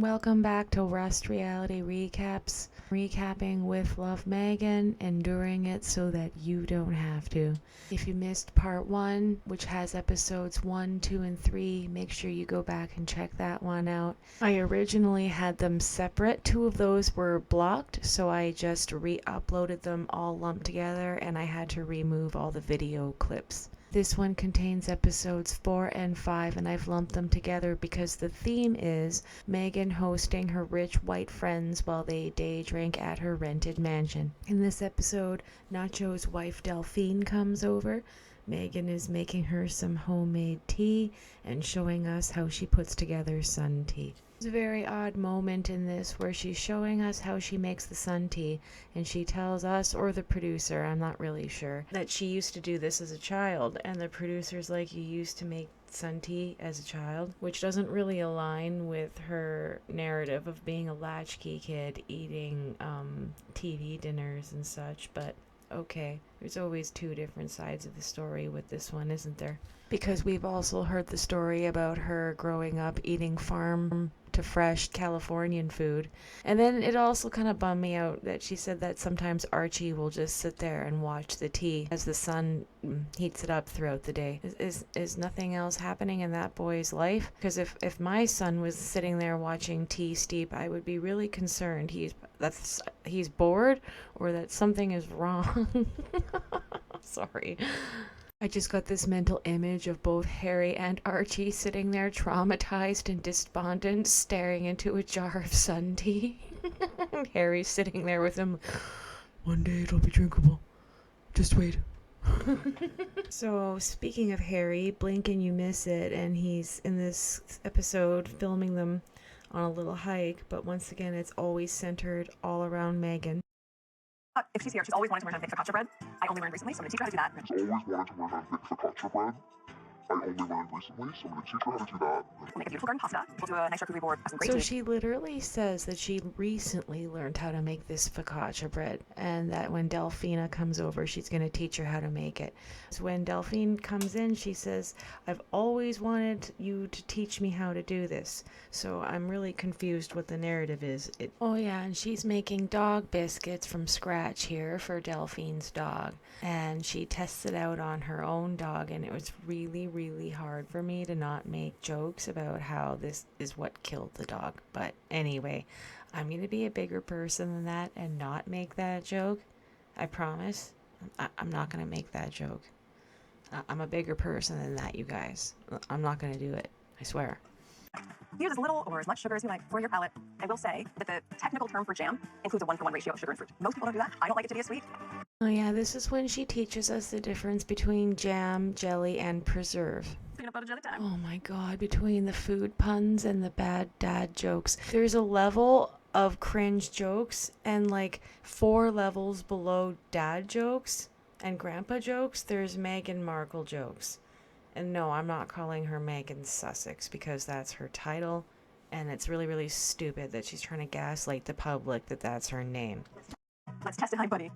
Welcome back to Rust Reality Recaps. Recapping with Love Megan, enduring it so that you don't have to. If you missed part 1, which has episodes 1, 2, and 3, make sure you go back and check that one out. I originally had them separate. 2 of those were blocked, so I just re-uploaded them all lumped together, and I had to remove all the video clips. This one contains episodes 4 and 5, and I've lumped them together because the theme is Megan hosting her rich white friends while they day drink at her rented mansion. In this episode, Nacho's wife Delphine comes over. Megan is making her some homemade tea and showing us how she puts together sun tea. There's a very odd moment in this where she's showing us how she makes the sun tea, and she tells us, or the producer, I'm not really sure, that she used to do this as a child, and the producer's like, you used to make sun tea as a child, which doesn't really align with her narrative of being a latchkey kid eating TV dinners and such, but okay, there's always 2 different sides of the story with this one, isn't there? Because we've also heard the story about her growing up eating farm to fresh Californian food. And then it also kind of bummed me out that she said that sometimes Archie will just sit there and watch the tea as the sun heats it up throughout the day. Is nothing else happening in that boy's life? Because if my son was sitting there watching tea steep, I would be really concerned he's bored or that something is wrong. Sorry. I just got this mental image of both Harry and Archie sitting there traumatized and despondent, staring into a jar of sun tea. And Harry's sitting there with him. One day it'll be drinkable. Just wait. So, speaking of Harry, blink and you miss it, and he's in this episode filming them on a little hike, but once again it's always centered all around Megan. If she's here, she's always wanted to learn how to make focaccia bread. I only learned recently, so I'm going to teach her how to do that. She's always wanted to learn how to make focaccia bread. I only learned recently, so I'm going to teach her how to do that. We'll make a beautiful garden pasta. We'll do a nice charcuterie board. Some great So cheese. she literally says that she recently learned how to make this focaccia bread, and that when Delphina comes over, she's going to teach her how to make it. So when Delphine comes in, she says, I've always wanted you to teach me how to do this. So I'm really confused what the narrative is. Oh yeah, and she's making dog biscuits from scratch here for Delphine's dog. And she tests it out on her own dog, and it was really hard for me to not make jokes about how this is what killed the dog. But anyway, I'm going to be a bigger person than that and not make that joke. I promise. I'm not going to make that joke. I'm a bigger person than that, you guys. I'm not going to do it. I swear. Use as little or as much sugar as you like for your palate. I will say that the technical term for jam includes a 1-for-1 ratio of sugar and fruit. Most people don't do that. I don't like it to be as sweet. Oh yeah, this is when she teaches us the difference between jam, jelly, and preserve. Peanut butter jelly time. Oh my god, between the food puns and the bad dad jokes, there's a level of cringe jokes and like 4 levels below dad jokes and grandpa jokes, there's Meghan Markle jokes. And no, I'm not calling her Megan Sussex because that's her title, and it's really stupid that she's trying to gaslight the public that that's her name. Let's test it, hi buddy.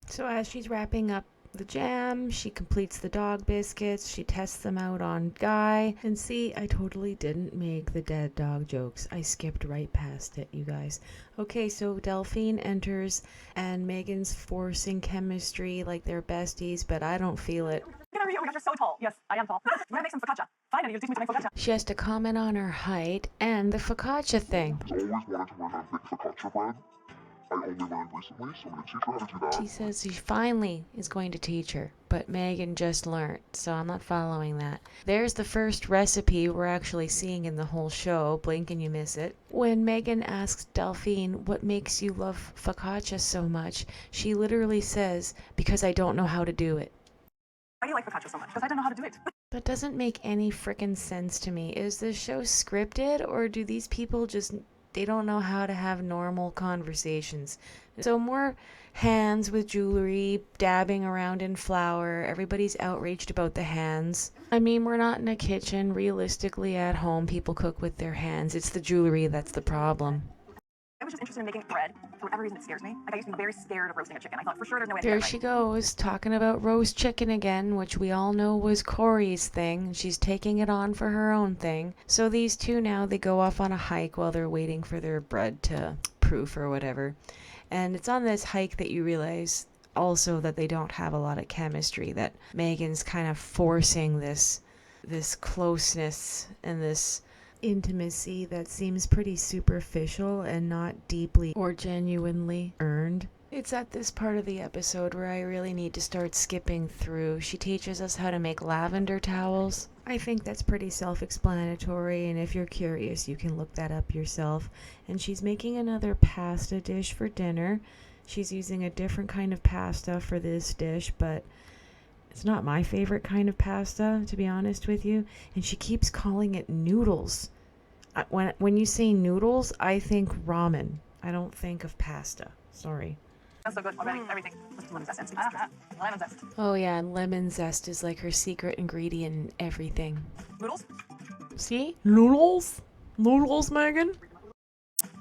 So as she's wrapping up the jam, she completes the dog biscuits, she tests them out on Guy, and see, I totally didn't make the dead dog jokes. I skipped right past it, you guys. Okay, so Delphine enters, and Megan's forcing chemistry like they're besties, but I don't feel it. Get over here. Oh my gosh, you're so tall. Yes, I am tall. You want to make some focaccia? Fine, you'll teach me to make focaccia. She has to comment on her height and the focaccia thing. She's always wanted to learn how to make focaccia bread. I only learned recently, so I'm going to teach her how to do that. She says she finally is going to teach her, but Megan just learned, so I'm not following that. There's the first recipe we're actually seeing in the whole show, blink and you miss it. When Megan asks Delphine what makes you love focaccia so much, she literally says, because I don't know how to do it. Why do you like focaccia so much? Because I don't know how to do it. That doesn't make any frickin' sense to me. Is this show scripted, or do these people just... they don't know how to have normal conversations? So more hands with jewelry, dabbing around in flour. Everybody's outraged about the hands. I mean, we're not in a kitchen. Realistically, at home, people cook with their hands. It's the jewelry that's the problem. I was just interested in making bread. For whatever reason, it scares me. Like, I used to be very scared of roasting a chicken. I thought for sure there's no way I could There get it she right. goes, talking about roast chicken again, which we all know was Corey's thing. She's taking it on for her own thing. So these two now, they go off on a hike while they're waiting for their bread to proof or whatever. And it's on this hike that you realize also that they don't have a lot of chemistry, that Megan's kind of forcing this closeness and this intimacy that seems pretty superficial and not deeply or genuinely earned. It's at this part of the episode where I really need to start skipping through. She teaches us how to make lavender towels. I think that's pretty self-explanatory, and if you're curious, you can look that up yourself. And she's making another pasta dish for dinner. She's using a different kind of pasta for this dish, but it's not my favorite kind of pasta, to be honest with you. And she keeps calling it noodles. When you say noodles, I think ramen. I don't think of pasta. Sorry. That's so good already. Everything. Let's do lemon zest. Lemon zest. Oh yeah, and lemon zest is like her secret ingredient in everything. Noodles? See? Noodles? Noodles, Megan?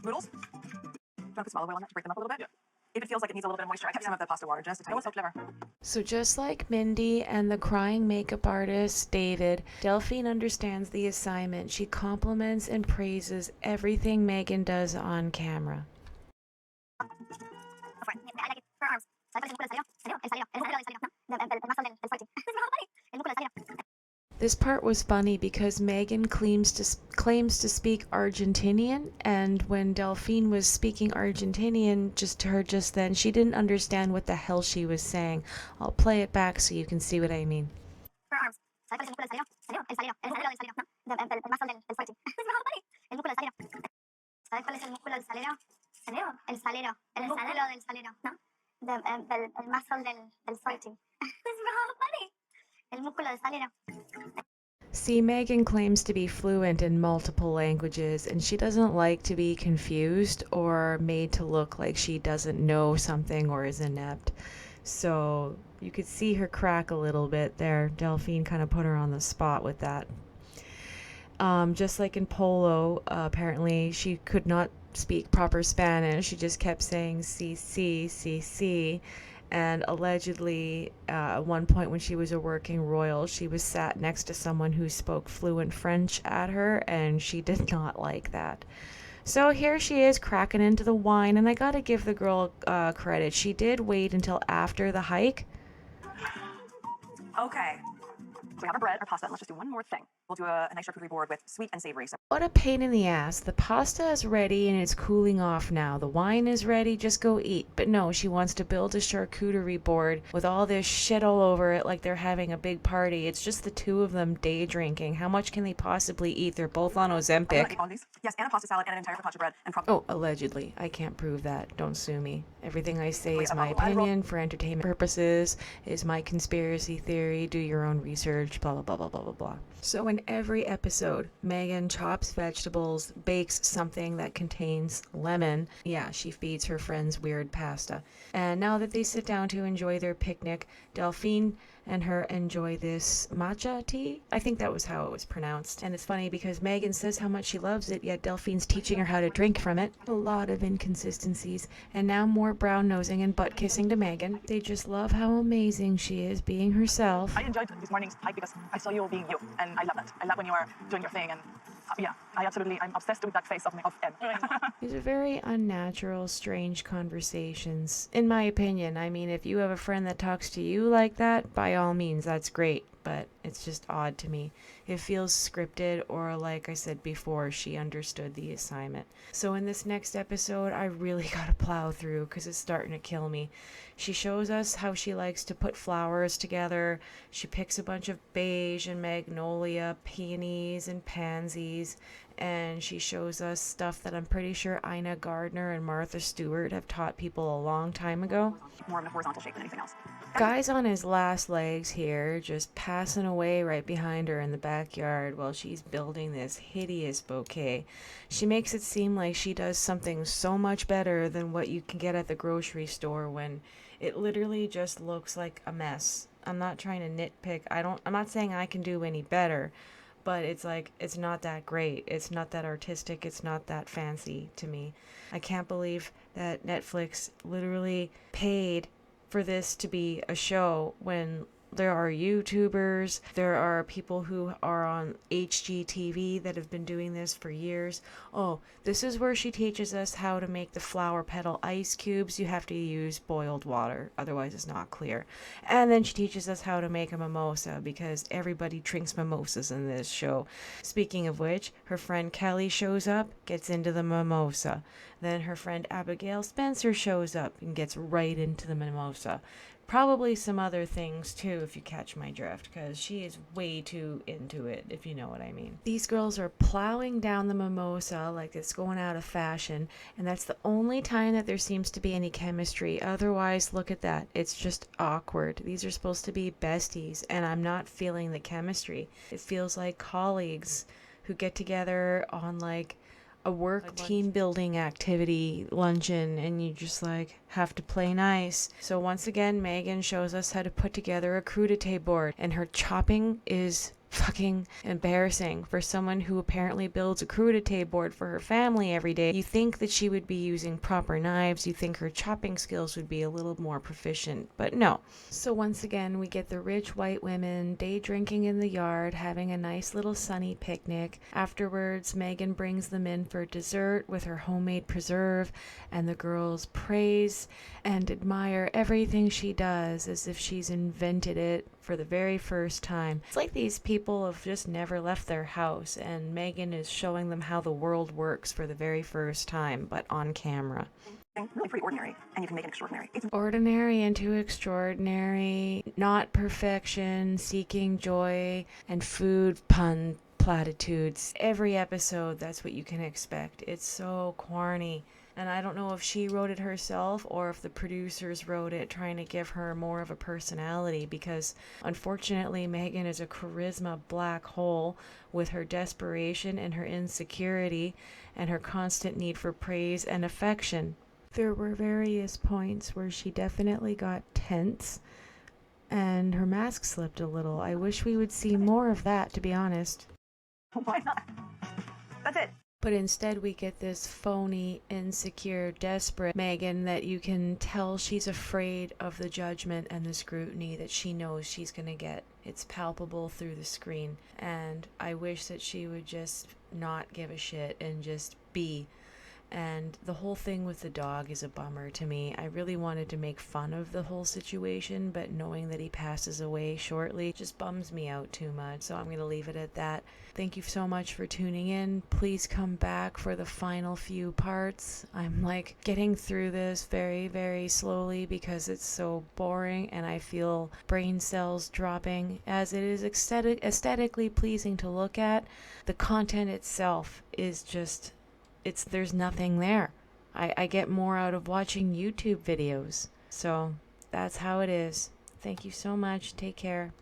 Noodles? Do you want to put some olive oil on that to break them up a little bit? If it feels like it needs a little bit of moisture, I kept some of the pasta water just to tell you. So clever. So just like Mindy and the crying makeup artist, David, Delphine understands the assignment. She compliments and praises everything Megan does on camera. This part was funny because Megan claims to speak Argentinian, and when Delphine was speaking Argentinian to her just then, she didn't understand what the hell she was saying. I'll play it back so you can see what I mean. See, Megan claims to be fluent in multiple languages, and she doesn't like to be confused or made to look like she doesn't know something or is inept. So you could see her crack a little bit there. Delphine kind of put her on the spot with that. Just like in Polo, apparently she could not speak proper Spanish. She just kept saying sí. And allegedly, at one point when she was a working royal, she was sat next to someone who spoke fluent French at her, and she did not like that. So here she is cracking into the wine, and I gotta give the girl credit. She did wait until after the hike. Okay. So we have our bread, our pasta, and let's just do one more thing. We'll do a nice charcuterie board with sweet and savory. So What a pain in the ass. The pasta is ready and it's cooling off now. The wine is ready, just go eat. But no, she wants to build a charcuterie board with all this shit all over it like they're having a big party. It's just the two of them day drinking. How much can they possibly eat? They're both on Ozempic. Yes, and a pasta salad and an entire focaccia bread and probably. Oh, allegedly. I can't prove that. Don't sue me. Everything I say is my opinion for entertainment purposes, is my conspiracy theory. Do your own research, blah, blah, blah, blah, blah, blah, blah. So in every episode, Megan chops vegetables, bakes something that contains lemon. Yeah, she feeds her friends weird pasta. And now that they sit down to enjoy their picnic, Delphine and her enjoy this matcha tea. I think that was how it was pronounced. And it's funny because Megan says how much she loves it, yet Delphine's teaching her how to drink from it. A lot of inconsistencies. And now more brown nosing and butt kissing to Megan. They just love how amazing she is being herself. I enjoyed this morning's hike because I saw you being you, and I love that. I love when you are doing your thing, and yeah, I'm obsessed with that face of M. These are very unnatural, strange conversations, in my opinion. I mean, if you have a friend that talks to you like that, by all means, that's great. But it's just odd to me. It feels scripted, or like I said before, she understood the assignment. So in this next episode, I really gotta plow through because it's starting to kill me. She shows us how she likes to put flowers together. She picks a bunch of beige and magnolia, peonies and pansies, and she shows us stuff that I'm pretty sure Ina Gardner and Martha Stewart have taught people a long time ago. More of a horizontal shape than anything else. Guy's on his last legs here, just passing away right behind her in the backyard while she's building this hideous bouquet. She makes it seem like she does something so much better than what you can get at the grocery store when it literally just looks like a mess. I'm not trying to nitpick. I'm not saying I can do any better, but it's like, it's not that great. It's not that artistic. It's not that fancy to me. I can't believe that Netflix literally paid for this to be a show when there are YouTubers, there are people who are on HGTV that have been doing this for years. Oh, this is where she teaches us how to make the flower petal ice cubes. You have to use boiled water, otherwise it's not clear. And then she teaches us how to make a mimosa, because everybody drinks mimosas in this show. Speaking of which, her friend Kelly shows up, gets into the mimosa. Then her friend Abigail Spencer shows up and gets right into the mimosa. Probably some other things too, if you catch my drift, because she is way too into it, if you know what I mean. These girls are plowing down the mimosa like it's going out of fashion, and that's the only time that there seems to be any chemistry. Otherwise, look at that. It's just awkward. These are supposed to be besties, and I'm not feeling the chemistry. It feels like colleagues who get together on like a team building activity luncheon, and you just like have to play nice. So once again, Meghan shows us how to put together a crudité board, and her chopping is fucking embarrassing for someone who apparently builds a crudité board for her family every day. You think that she would be using proper knives, you think her chopping skills would be a little more proficient, but no. So once again, we get the rich white women day drinking in the yard, having a nice little sunny picnic. Afterwards, Meghan brings them in for dessert with her homemade preserve, and the girls praise and admire everything she does as if she's invented it for the very first time. It's like these people have just never left their house, and Meghan is showing them how the world works for the very first time, but on camera. Really pretty ordinary, and you can make it extraordinary. It's Ordinary into extraordinary, not perfection, seeking joy, and food pun platitudes. Every episode, that's what you can expect. It's so corny. And I don't know if she wrote it herself or if the producers wrote it trying to give her more of a personality, because unfortunately Meghan is a charisma black hole with her desperation and her insecurity and her constant need for praise and affection. There were various points where she definitely got tense and her mask slipped a little. I wish we would see more of that, to be honest. why not? That's it. But instead we get this phony, insecure, desperate Meghan that you can tell she's afraid of the judgment and the scrutiny that she knows she's going to get. It's palpable through the screen. And I wish that she would just not give a shit and just be. And the whole thing with the dog is a bummer to me. I really wanted to make fun of the whole situation, but knowing that he passes away shortly just bums me out too much. So I'm going to leave it at that. Thank you so much for tuning in. Please come back for the final few parts. I'm like getting through this very, very slowly because it's so boring and I feel brain cells dropping. As it is aesthetically pleasing to look at, the content itself is just... there's nothing there. I get more out of watching YouTube videos. So that's how it is. Thank you so much. Take care.